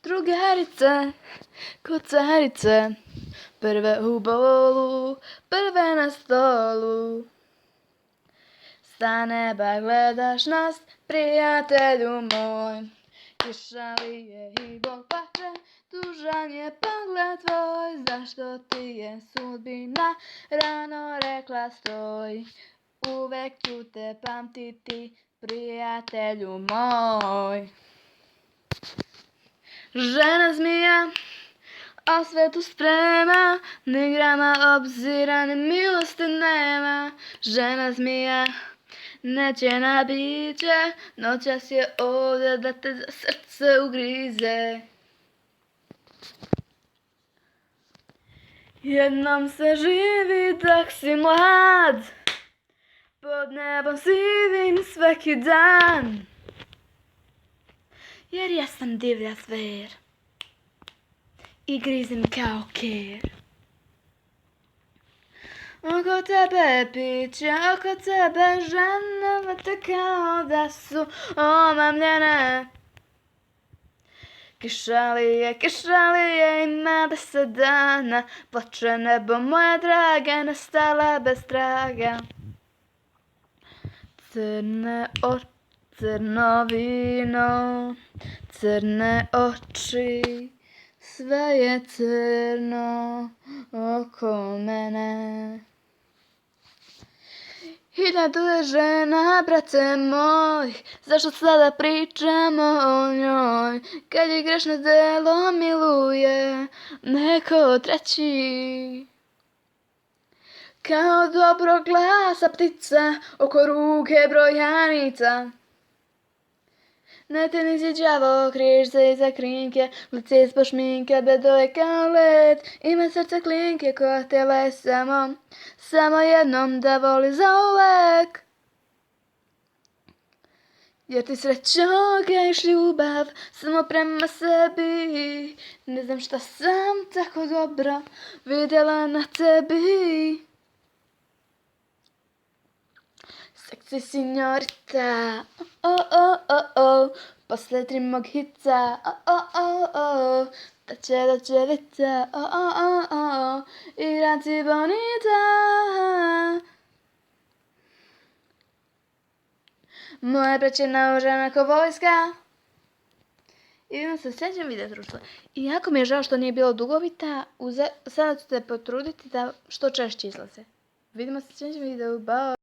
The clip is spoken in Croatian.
Drugarice, kucarice, prve u bolu, prve na stolu. Sa neba gledaš nas, prijatelju moj. Kiša lije i Bog plače, tužan je pogled tvoj. Zašto ti je sudbina rano rekla stoj? Uvek ću te pamtiti, prijatelju moj. Žena zmija, a svetu sprema, ni grama obzira, ni milosti nema. Žena zmija, nećena biće, noćas je ovdje da te za srce ugrize. Jednom se živi dok si mlad, pod nebom sivim svaki dan. Jer ja sam divlja zver i grizim kao ker. Oko tebe piće, oko tebe žene, te kao da su omamljene. Kiša lije, ima 10 dana, plače nebo moja draga, nestala bez traga. Crno vino, crne oči, sve je crno oko mene. Hiljadu je žena, brate moj, zašto sada pričamo o njoj? Kad je grešno delo miluje neko treći. Kao dobro glasa ptica, oko ruke brojanica. Na tenizi đavo, križ iza krinke, lice ispod šminke, bedo je kao led. Ima srce klinke, ko htjela samo jednom da voli zauvek. Jer ti srećo gajiš ljubav samo prema sebi. Ne znam šta sam tako dobro vidjela na tebi. Seksi signorita, posle 3 mog hica, da će vica, igrati bonita. Moja braća naoružana ko vojska. I vidimo se u sljedećem videu, društvo. I jako mi je žao što nije bilo dugovita, sada ću te potruditi da što češće izlaze. Vidimo se u sljedećem videu, bye!